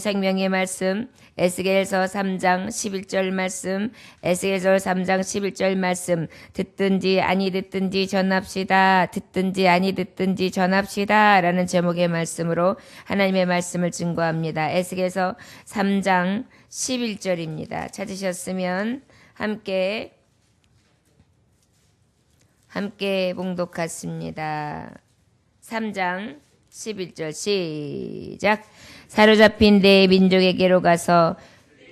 생명의 말씀, 에스겔서 3장 11절 말씀, 에스겔서 3장 11절 말씀, 듣든지 아니 듣든지 전합시다. 듣든지 아니 듣든지 전합시다. 라는 제목의 말씀으로 하나님의 말씀을 증거합니다. 에스겔서 3장 11절입니다. 찾으셨으면 함께 봉독하십니다. 3장 11절 시작. 사로잡힌 내 민족에게로 가서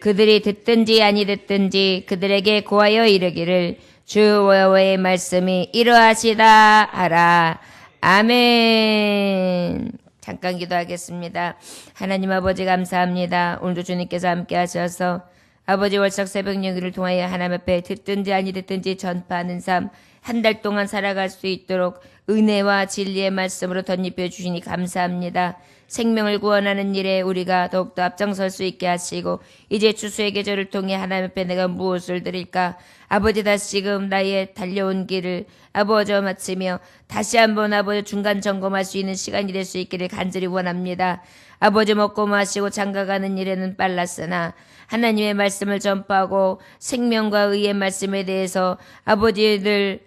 그들이 듣든지 아니 듣든지 그들에게 고하여 이르기를 주 여호와의 말씀이 이러하시다 하라. 아멘. 잠깐 기도하겠습니다. 하나님 아버지 감사합니다. 오늘도 주님께서 함께 하셔서 아버지 월삭 새벽 예기를 통하여 하나님 앞에 듣든지 아니 듣든지 전파하는 삶 한 달 동안 살아갈 수 있도록 은혜와 진리의 말씀으로 덧입혀 주시니 감사합니다. 생명을 구원하는 일에 우리가 더욱더 앞장설 수 있게 하시고 이제 추수의 계절을 통해 하나님 앞에 내가 무엇을 드릴까? 아버지 다시금 나의 달려온 길을 아버지와 마치며 다시 한번 아버지 중간 점검할 수 있는 시간이 될 수 있기를 간절히 원합니다. 아버지 먹고 마시고 장가가는 일에는 빨랐으나 하나님의 말씀을 전파하고 생명과 의의 말씀에 대해서 아버지들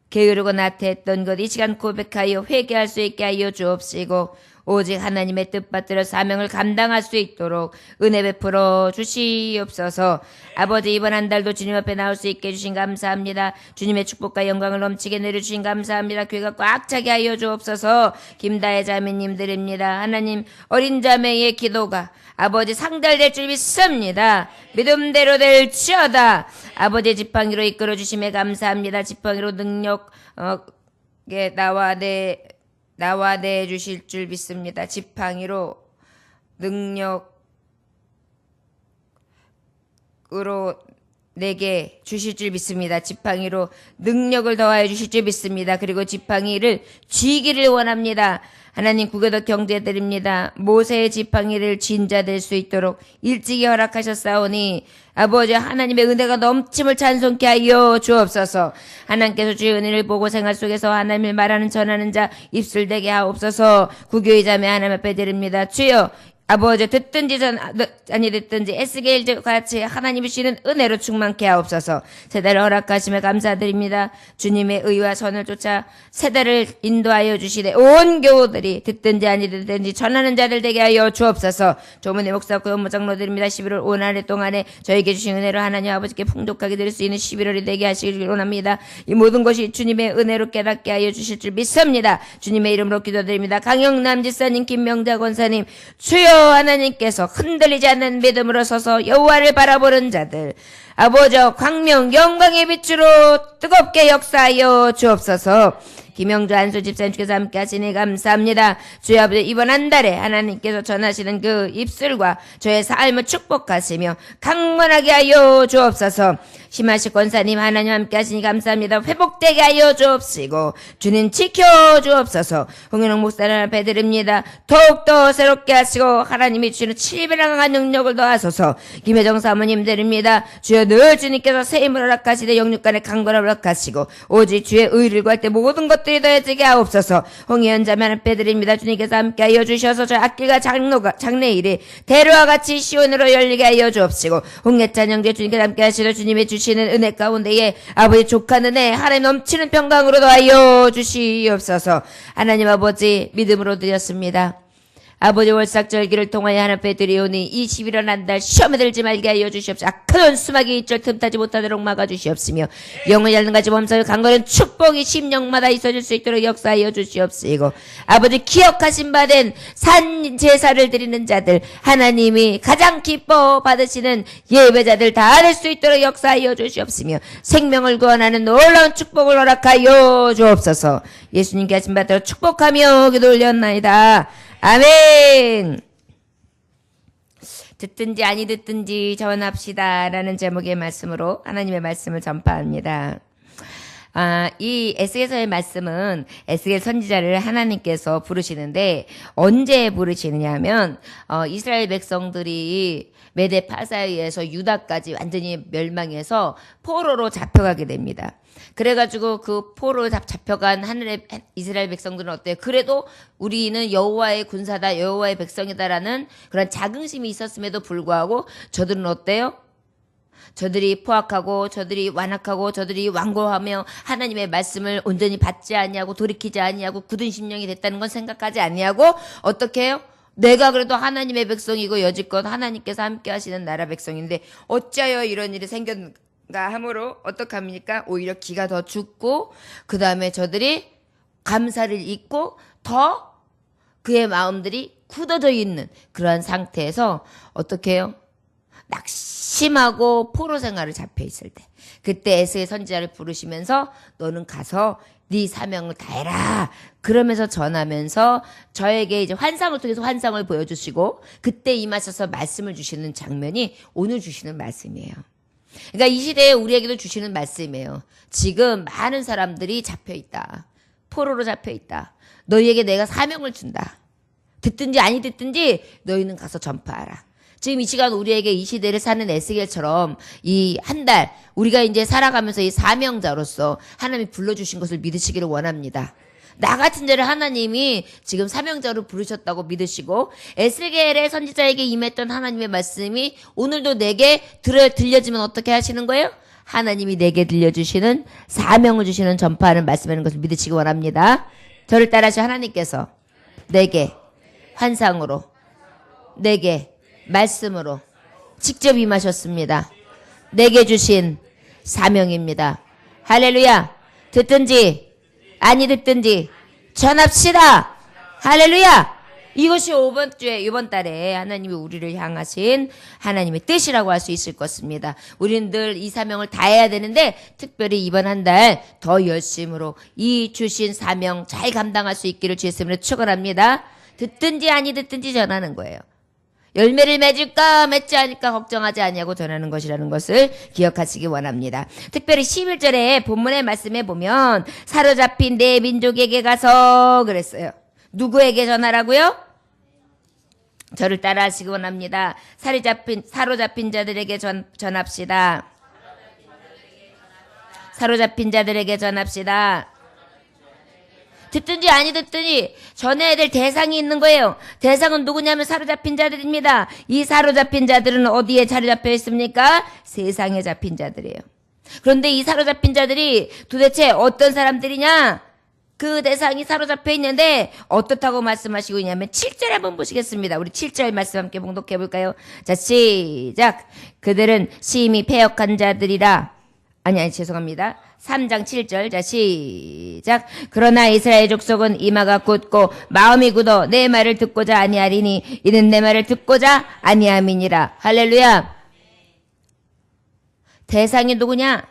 게으르고 나태했던 것 이 시간 고백하여 회개할 수 있게 하여 주옵시고 오직 하나님의 뜻받들어 사명을 감당할 수 있도록 은혜 베풀어 주시옵소서. 아버지 이번 한 달도 주님 앞에 나올 수 있게 해주신 감사합니다. 주님의 축복과 영광을 넘치게 내려주신 감사합니다. 교회가 꽉 차게 하여 주옵소서. 김다혜 자매님 드립니다. 하나님 어린 자매의 기도가 아버지 상달될 줄 믿습니다. 믿음대로 될지어다. 아버지 지팡이로 이끌어 주심에 감사합니다. 지팡이로 능력 나와 주실 줄 믿습니다. 지팡이로 능력으로 내게 주실 줄 믿습니다. 지팡이로 능력을 더하여 주실 줄 믿습니다. 그리고 지팡이를 쥐기를 원합니다. 하나님 구교도 경제드립니다. 모세의 지팡이를 쥔 자 될 수 있도록 일찍이 허락하셨사오니 아버지 하나님의 은혜가 넘침을 찬송케 하여 주옵소서. 하나님께서 주의 은혜를 보고 생활 속에서 하나님을 말하는 전하는 자 입술 되게 하옵소서. 구교의 자매 하나님 앞에 드립니다. 주여 아버지 듣든지 아니 듣든지 에스겔 같이 하나님이 주시는 은혜로 충만케 하옵소서. 세대를 허락하심에 감사드립니다. 주님의 의와 선을 쫓아 세대를 인도하여 주시되 온 교우들이 듣든지 아니 듣든지 전하는 자들 되게 하여 주옵소서. 조문의 목사고 연모 장로드립니다. 11월 5날 동안에 저에게 주신 은혜로 하나님 아버지께 풍족하게 드릴 수 있는 11월이 되게 하시길 원합니다. 이 모든 것이 주님의 은혜로 깨닫게 하여 주실 줄 믿습니다. 주님의 이름으로 기도드립니다. 강영남 지사님, 김명자 권사님, 주여 하나님께서 흔들리지 않는 믿음으로 서서 여호와를 바라보는 자들 아버지 광명 영광의 빛으로 뜨겁게 역사하여 주옵소서. 김영주 안수 집사님께서 함께 하시니 감사합니다. 주여 아버지 이번 한 달에 하나님께서 전하시는 그 입술과 저의 삶을 축복하시며 강건하게 하여 주옵소서. 심하실 권사님 하나님 함께 하시니 감사합니다. 회복되게 하여 주옵시고 주님 지켜주옵소서. 홍현옥 목사님 앞에 드립니다. 더욱더 새롭게 하시고 하나님이 주시는 치밀한 능력을 더하소서. 김혜정 사모님 드립니다. 주여 늘 주님께서 새 힘을 허락하시되 영육간의 강건함을 허락하시고 오직 주의 의를 구할 때 모든 것들이 더해지게 하옵소서. 홍혜연 자매 앞에 드립니다. 주님께서 함께 하여 주셔서 저 악길과 장래일이 대로와 같이 시온으로 열리게 하여 주옵시고 홍예찬 형제 주님께서 함께 하시러 주님의 주시는 은혜 가운데에 아버지 족한 은혜 하나님 넘치는 평강으로 더하여 주시옵소서. 하나님 아버지 믿음으로 드렸습니다. 아버지 월삭절기를 통하여 하나님 앞에 드리오니 이 11월 한 달 시험에 들지 말게 하여 주시옵소서. 악한 원수막이 이절 틈타지 못하도록 막아주시옵시며 영을 얇는 같이 범사에 강건한 축복이 심령마다 있어질 수 있도록 역사하여 주시옵시고 아버지 기억하신 바된 산 제사를 드리는 자들 하나님이 가장 기뻐 받으시는 예배자들 다 될 수 있도록 역사하여 주시옵시며 생명을 구원하는 놀라운 축복을 허락하여 주옵소서. 예수님께 하신 바대로 축복하며 기도 올렸나이다. 아멘. 듣든지 아니 듣든지 전합시다 라는 제목의 말씀으로 하나님의 말씀을 전파합니다. 이 에스겔서의 말씀은 에스겔 선지자를 하나님께서 부르시는데 언제 부르시느냐 하면 이스라엘 백성들이 메대 파사에 의해서 유다까지 완전히 멸망해서 포로로 잡혀가게 됩니다. 그래가지고 그 포로로 잡혀간 하늘의 이스라엘 백성들은 어때요? 그래도 우리는 여호와의 군사다, 여호와의 백성이다라는 그런 자긍심이 있었음에도 불구하고 저들은 어때요? 저들이 포악하고 저들이 완악하고 저들이 완고하며 하나님의 말씀을 온전히 받지 아니하고 돌이키지 아니하고 굳은 심령이 됐다는 건 생각하지 아니하고 어떻게 해요? 내가 그래도 하나님의 백성이고 여지껏 하나님께서 함께 하시는 나라 백성인데 어찌하여 이런 일이 생겼는가 함으로 어떡합니까? 오히려 기가 더 죽고 그 다음에 저들이 감사를 잊고 더 그의 마음들이 굳어져 있는 그러한 상태에서 어떻게 해요? 낙심하고 포로 생활을 잡혀 있을 때 그때 에스겔 선지자를 부르시면서 너는 가서 네 사명을 다해라 그러면서 전하면서 저에게 이제 환상을 통해서 환상을 보여주시고 그때 임하셔서 말씀을 주시는 장면이 오늘 주시는 말씀이에요. 그러니까 이 시대에 우리에게도 주시는 말씀이에요. 지금 많은 사람들이 잡혀 있다. 포로로 잡혀 있다. 너희에게 내가 사명을 준다. 듣든지 아니 듣든지 너희는 가서 전파하라. 지금 이 시간 우리에게 이 시대를 사는 에스겔처럼 이 한 달 우리가 이제 살아가면서 이 사명자로서 하나님이 불러주신 것을 믿으시기를 원합니다. 나 같은 자를 하나님이 지금 사명자로 부르셨다고 믿으시고 에스겔의 선지자에게 임했던 하나님의 말씀이 오늘도 내게 들려지면 어떻게 하시는 거예요? 하나님이 내게 들려주시는 사명을 주시는 전파하는 말씀하는 것을 믿으시기 원합니다. 저를 따라서 하나님께서 내게 환상으로 내게 말씀으로 직접 임하셨습니다. 내게 주신 사명입니다. 할렐루야. 듣든지 아니 듣든지 전합시다. 할렐루야. 이것이 이번 달에 하나님이 우리를 향하신 하나님의 뜻이라고 할 수 있을 것입니다. 우리는 늘 이 사명을 다해야 되는데 특별히 이번 한 달 더 열심으로 이 주신 사명 잘 감당할 수 있기를 주의 이름으로 축원합니다. 듣든지 아니 듣든지 전하는 거예요. 열매를 맺을까 맺지 않을까 걱정하지 아니하고 전하는 것이라는 것을 기억하시기 원합니다. 특별히 11절에 본문의 말씀에 보면 사로잡힌 내 민족에게 가서 그랬어요. 누구에게 전하라고요? 저를 따라 하시기 원합니다. 사로잡힌 자들에게 전합시다. 사로잡힌 자들에게 전합시다. 듣든지 아니 듣든지 전해야 될 대상이 있는 거예요. 대상은 누구냐면 사로잡힌 자들입니다. 이 사로잡힌 자들은 어디에 사로잡혀 있습니까? 세상에 잡힌 자들이에요. 그런데 이 사로잡힌 자들이 도대체 어떤 사람들이냐? 그 대상이 사로잡혀 있는데 어떻다고 말씀하시고 있냐면 7절 한번 보시겠습니다. 우리 7절 말씀 함께 봉독해 볼까요? 자, 시작. 그들은 심히 패역한 자들이라. 아니 죄송합니다. 3장 7절. 자, 시작. 그러나 이스라엘 족속은 이마가 굳고 마음이 굳어 내 말을 듣고자 아니하리니 이는 내 말을 듣고자 아니함이니라. 할렐루야. 대상이 누구냐?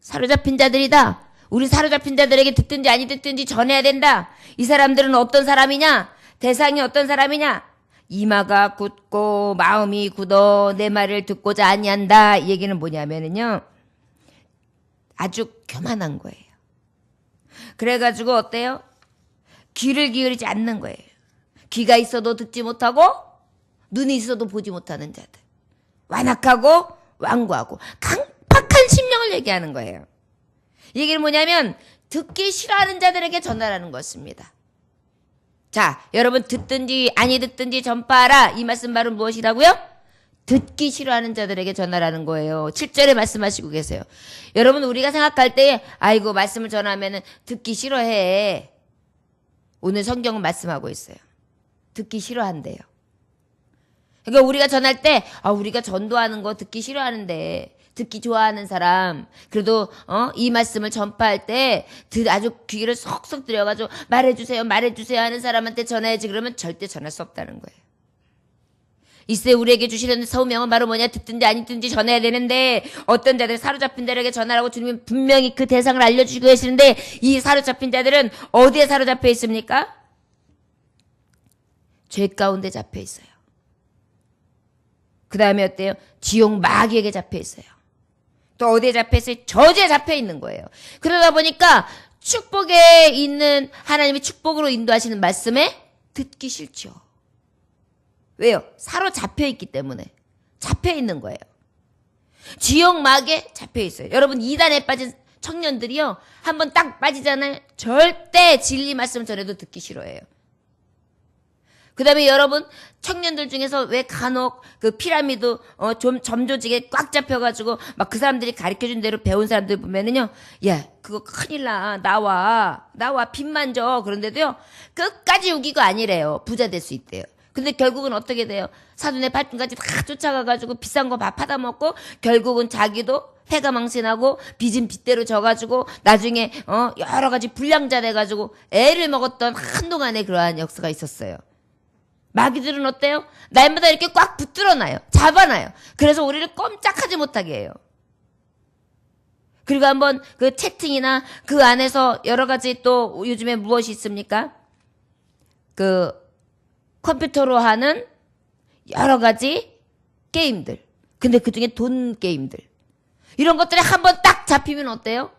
사로잡힌 자들이다. 우리 사로잡힌 자들에게 듣든지 아니 듣든지 전해야 된다. 이 사람들은 어떤 사람이냐? 대상이 어떤 사람이냐? 이마가 굳고 마음이 굳어 내 말을 듣고자 아니한다. 이 얘기는 뭐냐면은요. 아주 교만한 거예요. 그래가지고 어때요? 귀를 기울이지 않는 거예요. 귀가 있어도 듣지 못하고 눈이 있어도 보지 못하는 자들. 완악하고 완고하고 강팍한 심령을 얘기하는 거예요. 이 얘기는 뭐냐면 듣기 싫어하는 자들에게 전하라는 것입니다. 자, 여러분 듣든지 아니 듣든지 전파하라. 이 말씀 바로 무엇이라고요? 듣기 싫어하는 자들에게 전하라는 거예요. 7절에 말씀하시고 계세요. 여러분 우리가 생각할 때 아이고 말씀을 전하면은 듣기 싫어해. 오늘 성경은 말씀하고 있어요. 듣기 싫어한대요. 그러니까 우리가 전할 때 우리가 전도하는 거 듣기 싫어하는데 듣기 좋아하는 사람 그래도 이 말씀을 전파할 때 아주 귀를 쏙쏙 들여가지고 말해주세요 하는 사람한테 전해야지 그러면 절대 전할 수 없다는 거예요. 이세 우리에게 주시는 소명은 바로 뭐냐? 듣든지 아니 듣든지 전해야 되는데 어떤 자들 사로잡힌 자들에게 전하라고 주님은 분명히 그 대상을 알려주시고 계시는데 이 사로잡힌 자들은 어디에 사로잡혀 있습니까? 죄 가운데 잡혀 있어요. 그 다음에 어때요? 지옥 마귀에게 잡혀 있어요. 또 어디에 잡혀 있어요? 저주에 잡혀 있는 거예요. 그러다 보니까 축복에 있는 하나님의 축복으로 인도하시는 말씀에 듣기 싫죠. 왜요? 사로잡혀 있기 때문에. 잡혀 있는 거예요. 지옥막에 잡혀 있어요. 여러분, 이단에 빠진 청년들이요, 한번 딱 빠지잖아요. 절대 진리 말씀 전해도 듣기 싫어해요. 그 다음에 여러분, 청년들 중에서 왜 간혹 그 피라미드, 좀 점조직에 꽉 잡혀가지고 막 그 사람들이 가르쳐준 대로 배운 사람들 보면은요, 야, 그거 큰일 나. 나와. 빚만 져. 그런데도요, 끝까지 우기고 아니래요. 부자 될 수 있대요. 근데 결국은 어떻게 돼요? 사돈의 발등까지 다 쫓아가가지고 비싼 거 밥 받아먹고 결국은 자기도 해가 망신하고 빚은 빚대로 져가지고 나중에 여러 가지 불량자 돼가지고 애를 먹었던 한동안의 그러한 역사가 있었어요. 마귀들은 어때요? 날마다 이렇게 꽉 붙들어놔요. 잡아놔요. 그래서 우리를 꼼짝하지 못하게 해요. 그리고 한번 그 채팅이나 그 안에서 여러 가지 또 요즘에 무엇이 있습니까? 그 컴퓨터로 하는 여러 가지 게임들. 근데 그중에 돈 게임들. 이런 것들이 한번 딱 잡히면 어때요?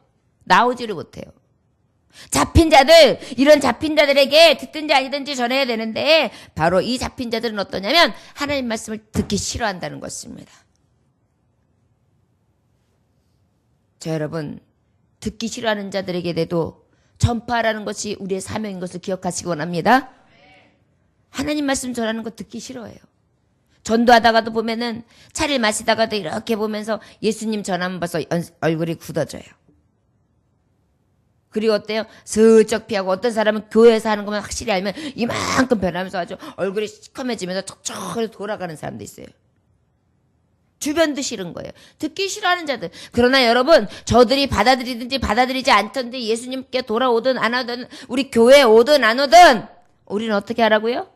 나오지를 못해요. 잡힌 자들, 이런 잡힌 자들에게 듣든지 아니든지 전해야 되는데 바로 이 잡힌 자들은 어떠냐면 하나님 말씀을 듣기 싫어한다는 것입니다. 자, 여러분, 듣기 싫어하는 자들에게 대도 전파하라는 것이 우리의 사명인 것을 기억하시기 원합니다. 하나님 말씀 전하는 거 듣기 싫어해요. 전도하다가도 보면은 차를 마시다가도 이렇게 보면서 예수님 전하면 벌써 얼굴이 굳어져요. 그리고 어때요? 슬쩍 피하고 어떤 사람은 교회에서 하는 것만 확실히 알면 이만큼 변하면서 아주 얼굴이 시커매지면서 척척 돌아가는 사람도 있어요. 주변도 싫은 거예요. 듣기 싫어하는 자들. 그러나 여러분, 저들이 받아들이든지 받아들이지 않던지 예수님께 돌아오든 안 오든 우리 교회에 오든 안 오든 우리는 어떻게 하라고요?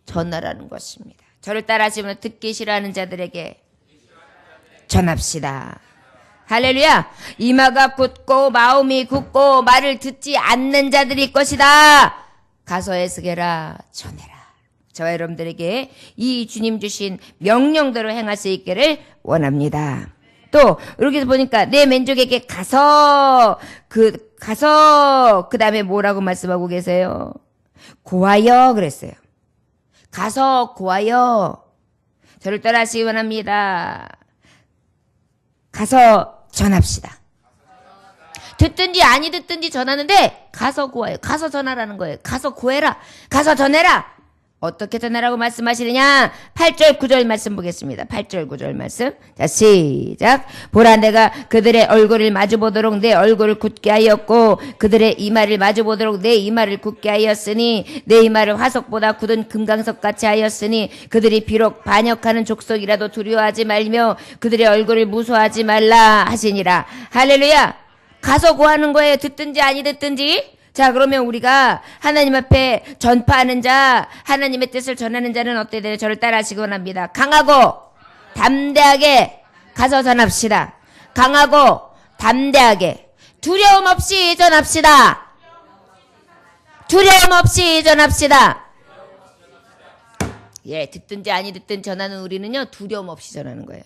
전하라는 것입니다. 저를 따라하시면 듣기 싫어하는 자들에게 전합시다. 할렐루야. 이마가 굳고 마음이 굳고 말을 듣지 않는 자들이 것이다. 가서 에스게라 전해라. 저와 여러분들에게 이 주님 주신 명령대로 행할 수 있기를 원합니다. 또 여기서 보니까 내 민족에게 가서 그 다음에 뭐라고 말씀하고 계세요? 고하여 그랬어요. 가서 고하여 저를 떠나시기 원합니다. 가서 전합시다. 듣든지 아니 듣든지 전하는데 가서 고하여. 가서 전하라는 거예요. 가서 고해라. 가서 전해라. 어떻게 전하라고 말씀하시느냐? 8절 9절 말씀 보겠습니다. 8절 9절 말씀. 자, 시작. 보라, 내가 그들의 얼굴을 마주보도록 내 얼굴을 굳게 하였고 그들의 이마를 마주보도록 내 이마를 굳게 하였으니 내 이마를 화석보다 굳은 금강석같이 하였으니 그들이 비록 반역하는 족속이라도 두려워하지 말며 그들의 얼굴을 무서워하지 말라 하시니라. 할렐루야. 가서 고하는 거예요. 듣든지 아니 듣든지. 자, 그러면 우리가 하나님 앞에 전파하는 자, 하나님의 뜻을 전하는 자는 어때야 돼요? 저를 따라하시기 원합니다. 강하고 담대하게 가서 전합시다. 강하고 담대하게 두려움 없이 전합시다. 두려움 없이 전합시다. 예, 듣든지 아니 듣든 전하는 우리는요, 두려움 없이 전하는 거예요.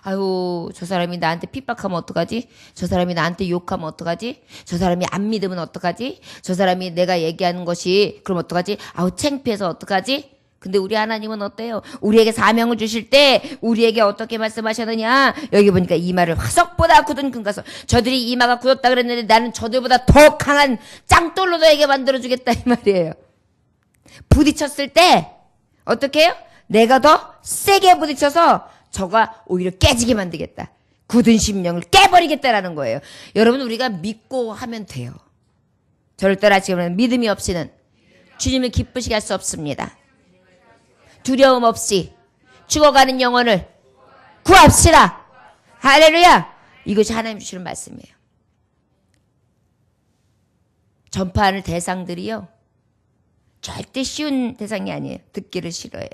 아유, 저 사람이 나한테 핍박하면 어떡하지? 저 사람이 나한테 욕하면 어떡하지? 저 사람이 안 믿으면 어떡하지? 저 사람이 내가 얘기하는 것이 그럼 어떡하지? 아우, 창피해서 어떡하지? 근데 우리 하나님은 어때요? 우리에게 사명을 주실 때 우리에게 어떻게 말씀하셨느냐? 여기 보니까 이마를 화석보다 굳은 금가석. 저들이 이마가 굳었다 그랬는데 나는 저들보다 더 강한 짱돌로 너에게 만들어주겠다 이 말이에요. 부딪혔을 때 어떻게 해요? 내가 더 세게 부딪혀서 저가 오히려 깨지게 만들겠다. 굳은 심령을 깨버리겠다라는 거예요. 여러분, 우리가 믿고 하면 돼요. 저를 따라하시면 믿음이 없이는 주님을 기쁘시게 할 수 없습니다. 두려움 없이 죽어가는 영혼을 구합시다. 할렐루야. 이것이 하나님 주시는 말씀이에요. 전파하는 대상들이요, 절대 쉬운 대상이 아니에요. 듣기를 싫어해요.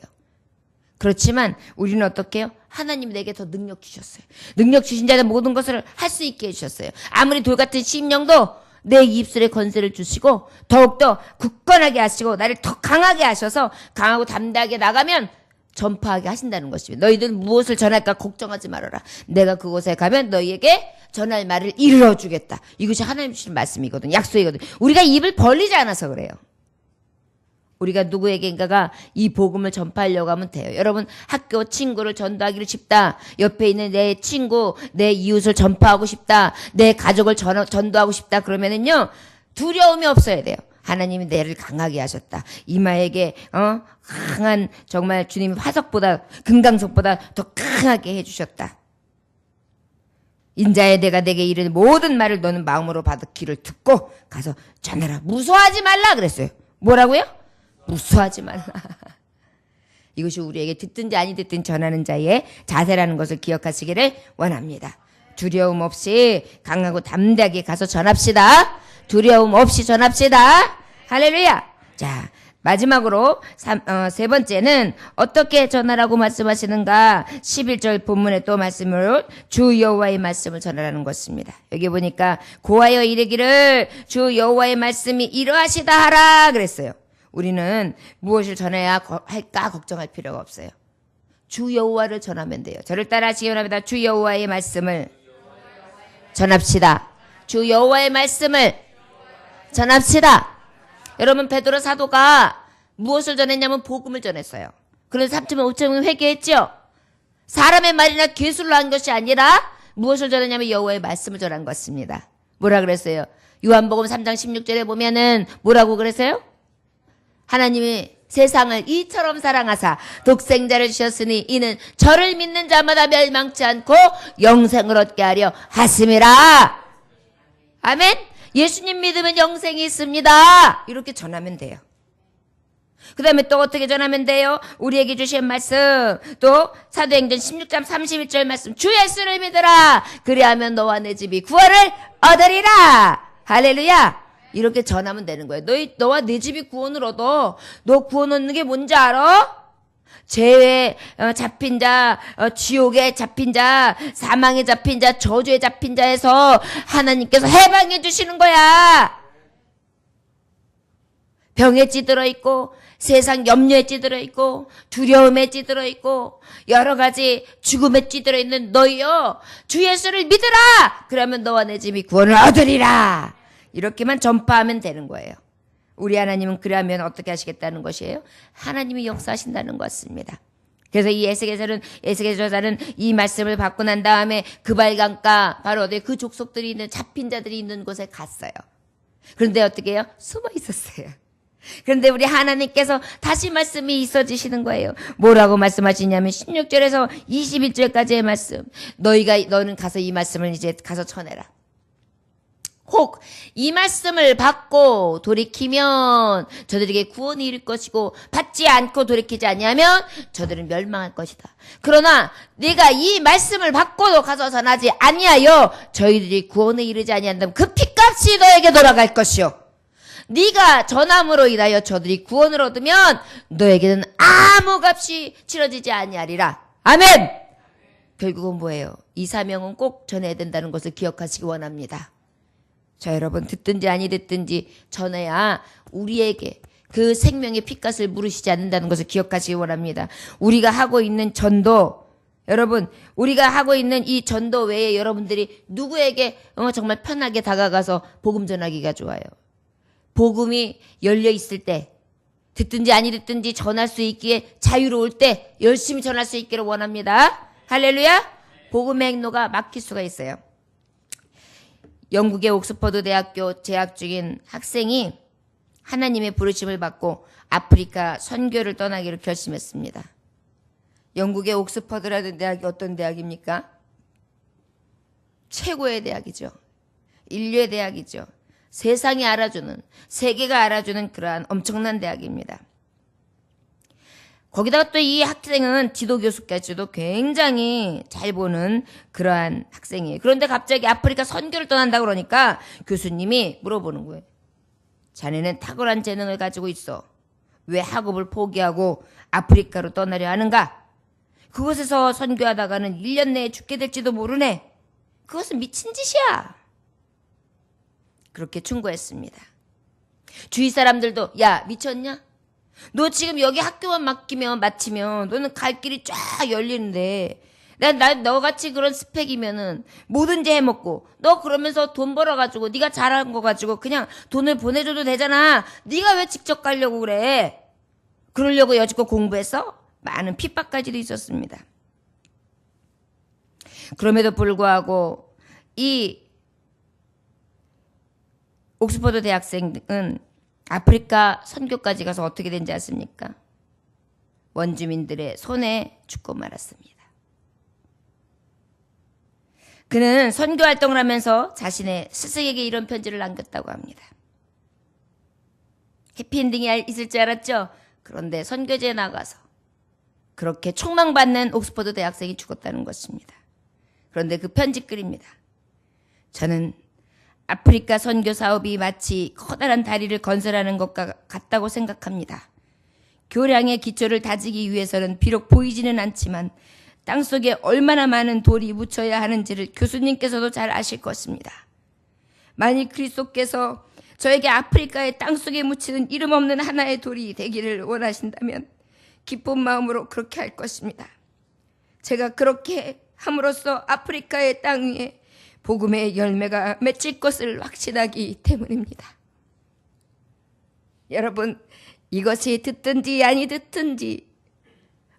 그렇지만 우리는 어떻게 해요? 하나님이 내게 더 능력 주셨어요. 능력 주신 자는 모든 것을 할 수 있게 해주셨어요. 아무리 돌같은 심령도 내 입술에 권세를 주시고 더욱더 굳건하게 하시고 나를 더 강하게 하셔서 강하고 담대하게 나가면 전파하게 하신다는 것입니다. 너희들 무엇을 전할까 걱정하지 말아라. 내가 그곳에 가면 너희에게 전할 말을 이루어주겠다. 이것이 하나님 주신 말씀이거든. 약속이거든. 우리가 입을 벌리지 않아서 그래요. 우리가 누구에게인가가 이 복음을 전파하려고 하면 돼요. 여러분 학교 친구를 전도하기를 싶다. 옆에 있는 내 친구, 내 이웃을 전파하고 싶다. 내 가족을 전도하고 싶다. 그러면은요 두려움이 없어야 돼요. 하나님이 내를 강하게 하셨다. 이마에게 강한 정말 주님이 화석보다 금강석보다 더 강하게 해주셨다. 인자의 내가 내게 이르는 모든 말을 너는 마음으로 받아 귀를 듣고 가서 전하라. 무서워하지 말라 그랬어요. 뭐라고요? 무서워하지 말라. 이것이 우리에게 듣든지 아니 듣든지 전하는 자의 자세라는 것을 기억하시기를 원합니다. 두려움 없이 강하고 담대하게 가서 전합시다. 두려움 없이 전합시다. 할렐루야. 자, 마지막으로 세 번째는 어떻게 전하라고 말씀하시는가? 11절 본문에 또 말씀을 주 여호와의 말씀을 전하라는 것입니다. 여기 보니까 고하여 이르기를 주 여호와의 말씀이 이러하시다 하라 그랬어요. 우리는 무엇을 전해야 할까 걱정할 필요가 없어요. 주 여호와를 전하면 돼요. 저를 따라 하시기 원합니다. 주 여호와의 말씀을 전합시다. 주 여호와의 말씀을 전합시다. 여러분 베드로 사도가 무엇을 전했냐면 복음을 전했어요. 그래서 3천 5천 명 회개했죠. 사람의 말이나 기술로 한 것이 아니라 무엇을 전했냐면 여호와의 말씀을 전한 것입니다. 뭐라 그랬어요? 요한복음 3장 16절에 보면은 뭐라고 그랬어요? 하나님이 세상을 이처럼 사랑하사 독생자를 주셨으니 이는 저를 믿는 자마다 멸망치 않고 영생을 얻게 하려 하심이라. 아멘. 예수님 믿으면 영생이 있습니다. 이렇게 전하면 돼요. 그 다음에 또 어떻게 전하면 돼요? 우리에게 주신 말씀, 또 사도행전 16장 31절 말씀, 주 예수를 믿으라. 그리하면 너와 내 집이 구원을 얻으리라. 할렐루야. 이렇게 전하면 되는 거예요. 너와 내 집이 구원을 얻어. 너 구원 얻는 게 뭔지 알아? 죄에 잡힌 자, 지옥에 잡힌 자, 사망에 잡힌 자, 저주에 잡힌 자에서 하나님께서 해방해 주시는 거야. 병에 찌들어 있고, 세상 염려에 찌들어 있고, 두려움에 찌들어 있고, 여러 가지 죽음에 찌들어 있는 너희여, 주 예수를 믿으라. 그러면 너와 내 집이 구원을 얻으리라. 이렇게만 전파하면 되는 거예요. 우리 하나님은 그러면 어떻게 하시겠다는 것이에요? 하나님이 역사하신다는 것입니다. 그래서 이 에스겔 저자는 이 말씀을 받고 난 다음에 그발강가 바로 어디 그 족속들이 있는 잡힌 자들이 있는 곳에 갔어요. 그런데 어떻게 해요? 숨어 있었어요. 그런데 우리 하나님께서 다시 말씀이 있어지시는 거예요. 뭐라고 말씀하시냐면 16절에서 21절까지의 말씀. 너는 가서 이 말씀을 이제 가서 전해라. 혹 이 말씀을 받고 돌이키면 저들에게 구원이 이를 것이고 받지 않고 돌이키지 아니하면 저들은 멸망할 것이다. 그러나 네가 이 말씀을 받고도 가서 전하지 아니하여 저희들이 구원에 이르지 아니한다면 그 핏값이 너에게 돌아갈 것이요. 네가 전함으로 인하여 저들이 구원을 얻으면 너에게는 아무 값이 치러지지 아니하리라. 아멘. 결국은 뭐예요? 이 사명은 꼭 전해야 된다는 것을 기억하시기 원합니다. 자, 여러분 듣든지 아니 듣든지 전해야 우리에게 그 생명의 핏값을 물으시지 않는다는 것을 기억하시기 원합니다. 우리가 하고 있는 전도, 여러분 우리가 하고 있는 이 전도 외에 여러분들이 누구에게 정말 편하게 다가가서 복음 전하기가 좋아요. 복음이 열려 있을 때, 듣든지 아니 듣든지 전할 수 있기에 자유로울 때 열심히 전할 수 있기를 원합니다. 할렐루야. 복음의 행로가 막힐 수가 있어요. 영국의 옥스퍼드 대학교 재학 중인 학생이 하나님의 부르심을 받고 아프리카 선교를 떠나기로 결심했습니다. 영국의 옥스퍼드라는 대학이 어떤 대학입니까? 최고의 대학이죠. 인류의 대학이죠. 세상이 알아주는, 세계가 알아주는 그러한 엄청난 대학입니다. 거기다가 또 이 학생은 지도교수까지도 굉장히 잘 보는 그러한 학생이에요. 그런데 갑자기 아프리카 선교를 떠난다 그러니까 교수님이 물어보는 거예요. 자네는 탁월한 재능을 가지고 있어. 왜 학업을 포기하고 아프리카로 떠나려 하는가? 그곳에서 선교하다가는 1년 내에 죽게 될지도 모르네. 그것은 미친 짓이야. 그렇게 충고했습니다. 주위 사람들도 야 미쳤냐? 너 지금 여기 학교만 마치면 너는 갈 길이 쫙 열리는데 너같이 그런 스펙이면은 뭐든지 해먹고 너 그러면서 돈 벌어가지고 네가 잘한 거 가지고 그냥 돈을 보내줘도 되잖아. 네가 왜 직접 가려고 그래? 그러려고 여지껏 공부했어? 많은 핍박까지도 있었습니다. 그럼에도 불구하고 이 옥스퍼드 대학생은 아프리카 선교까지 가서 어떻게 된지 아십니까? 원주민들의 손에 죽고 말았습니다. 그는 선교 활동을 하면서 자신의 스승에게 이런 편지를 남겼다고 합니다. 해피엔딩이 있을 줄 알았죠? 그런데 선교지에 나가서 그렇게 총망받는 옥스퍼드 대학생이 죽었다는 것입니다. 그런데 그 편지글입니다. 저는 아프리카 선교 사업이 마치 커다란 다리를 건설하는 것과 같다고 생각합니다. 교량의 기초를 다지기 위해서는 비록 보이지는 않지만 땅속에 얼마나 많은 돌이 묻혀야 하는지를 교수님께서도 잘 아실 것입니다. 만일 그리스도께서 저에게 아프리카의 땅속에 묻히는 이름 없는 하나의 돌이 되기를 원하신다면 기쁜 마음으로 그렇게 할 것입니다. 제가 그렇게 함으로써 아프리카의 땅 위에 복음의 열매가 맺힐 것을 확신하기 때문입니다. 여러분, 이것이 듣든지 아니 듣든지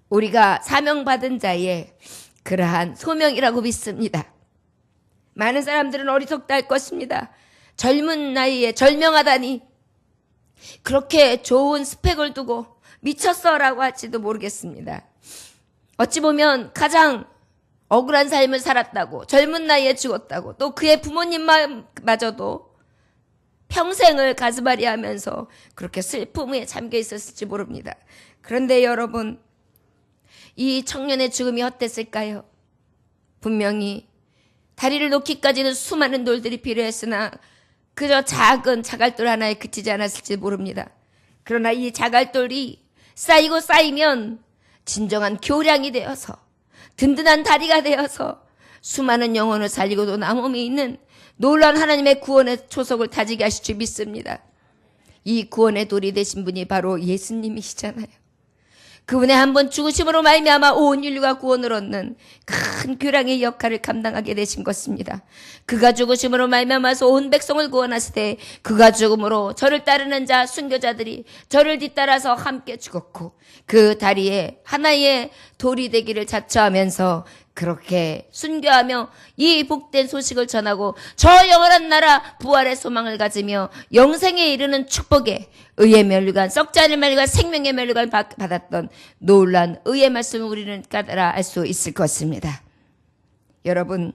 우리가 사명받은 자의 그러한 소명이라고 믿습니다. 많은 사람들은 어리석다 할 것입니다. 젊은 나이에 절명하다니 그렇게 좋은 스펙을 두고 미쳤어라고 할지도 모르겠습니다. 어찌 보면 가장 억울한 삶을 살았다고, 젊은 나이에 죽었다고, 또 그의 부모님마저도 평생을 가슴앓이 하면서 그렇게 슬픔에 잠겨 있었을지 모릅니다. 그런데 여러분, 이 청년의 죽음이 헛됐을까요? 분명히 다리를 놓기까지는 수많은 돌들이 필요했으나 그저 작은 자갈돌 하나에 그치지 않았을지 모릅니다. 그러나 이 자갈돌이 쌓이고 쌓이면 진정한 교량이 되어서 든든한 다리가 되어서 수많은 영혼을 살리고도 남음이 있는 놀라운 하나님의 구원의 초석을 다지게 하실 줄 믿습니다. 이 구원의 돌이 되신 분이 바로 예수님이시잖아요. 그분의 한 번 죽으심으로 말미암아 온 인류가 구원을 얻는 큰 교량의 역할을 감당하게 되신 것입니다. 그가 죽으심으로 말미암아서 온 백성을 구원하시되 그가 죽음으로 저를 따르는 자 순교자들이 저를 뒤따라서 함께 죽었고 그 다리에 하나의 돌이 되기를 자처하면서 그렇게 순교하며 이 복된 소식을 전하고 저 영원한 나라 부활의 소망을 가지며 영생에 이르는 축복에 의의 면류관 썩지 않을 면류관 생명의 면류관 받았던 놀라운 의의 말씀을 우리는 깨달아 알 수 있을 것입니다. 여러분,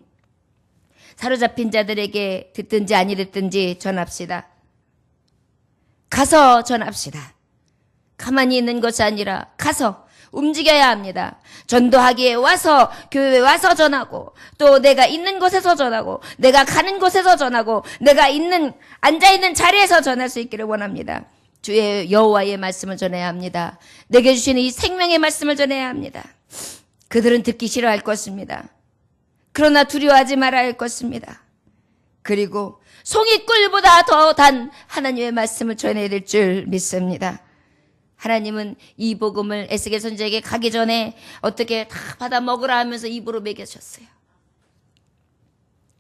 사로잡힌 자들에게 듣든지 아니 듣든지 전합시다. 가서 전합시다. 가만히 있는 것이 아니라 가서 움직여야 합니다. 전도하기에 와서 교회에 와서 전하고 또 내가 있는 곳에서 전하고 내가 가는 곳에서 전하고 내가 앉아있는 자리에서 전할 수 있기를 원합니다. 주의 여호와의 말씀을 전해야 합니다. 내게 주시는 이 생명의 말씀을 전해야 합니다. 그들은 듣기 싫어할 것입니다. 그러나 두려워하지 말아야 할 것입니다. 그리고 송이꿀보다 더 단 하나님의 말씀을 전해야 될 줄 믿습니다. 하나님은 이 복음을 에스겔 선지자에게 가기 전에 어떻게 다 받아 먹으라 하면서 입으로 먹여주셨어요.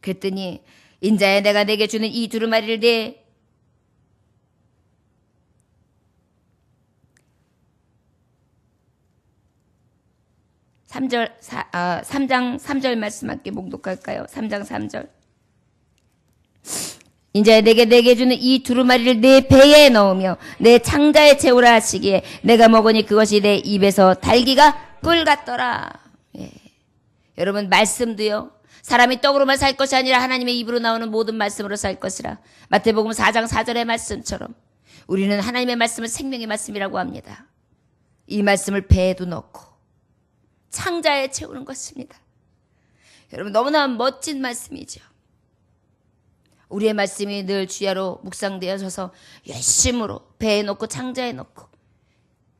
그랬더니 인자야 내가 내게 주는 이 두루마리를 내 3장 3절 말씀 함께 봉독할까요? 3장 3절. 인자야 내게 주는 이 두루마리를 내 배에 넣으며 내 창자에 채우라 하시기에 내가 먹으니 그것이 내 입에서 달기가 꿀 같더라. 예. 여러분, 말씀도요, 사람이 떡으로만 살 것이 아니라 하나님의 입으로 나오는 모든 말씀으로 살 것이라. 마태복음 4장 4절의 말씀처럼 우리는 하나님의 말씀을 생명의 말씀이라고 합니다. 이 말씀을 배에도 넣고 창자에 채우는 것입니다. 여러분, 너무나 멋진 말씀이죠. 우리의 말씀이 늘 주야로 묵상되어져서 열심으로 배에 넣고 창자에 넣고,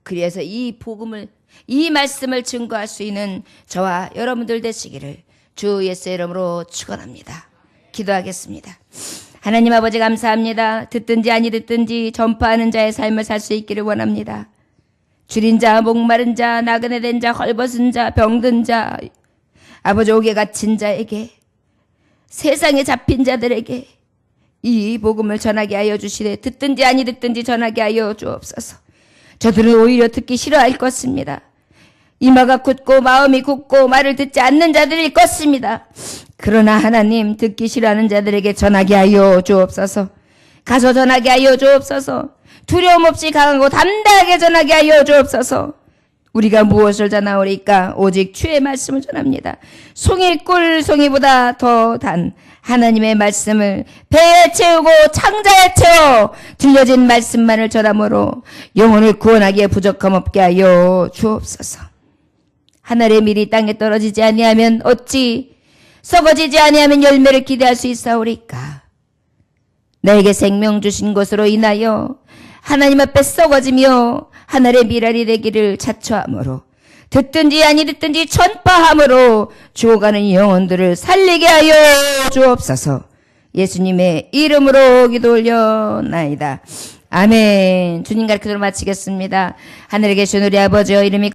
그래서 이 복음을, 이 말씀을 증거할 수 있는 저와 여러분들 되시기를 주 예수의 이름으로 축원합니다. 기도하겠습니다. 하나님 아버지 감사합니다. 듣든지 아니 듣든지 전파하는 자의 삶을 살 수 있기를 원합니다. 줄인 자, 목마른 자, 나그네 된 자, 헐벗은 자, 병든 자, 아버지 옥에 갇힌 자에게, 세상에 잡힌 자들에게 이 복음을 전하게 하여 주시되 듣든지 아니 듣든지 전하게 하여 주옵소서. 저들은 오히려 듣기 싫어할 것입니다. 이마가 굳고 마음이 굳고 말을 듣지 않는 자들일 것입니다. 그러나 하나님, 듣기 싫어하는 자들에게 전하게 하여 주옵소서. 가서 전하게 하여 주옵소서. 두려움 없이 강하고 담대하게 전하게 하여 주옵소서. 우리가 무엇을 전하오리까? 오직 주의 말씀을 전합니다. 송이꿀 송이보다 더 단 하나님의 말씀을 배에 채우고 창자에 채워 들려진 말씀만을 전함으로 영혼을 구원하기에 부족함 없게 하여 주옵소서. 하늘의 밀이 땅에 떨어지지 아니하면 어찌 썩어지지 아니하면 열매를 기대할 수 있사오리까? 나에게 생명 주신 것으로 인하여 하나님 앞에 썩어지며 하늘의 미랄이 되기를 자처함으로 듣든지 아니 듣든지 전파함으로 죽어가는 영혼들을 살리게 하여 주옵소서. 예수님의 이름으로 기도 올려나이다. 아멘. 주님 가르침으로 마치겠습니다. 하늘에 계신 우리 아버지여, 이름이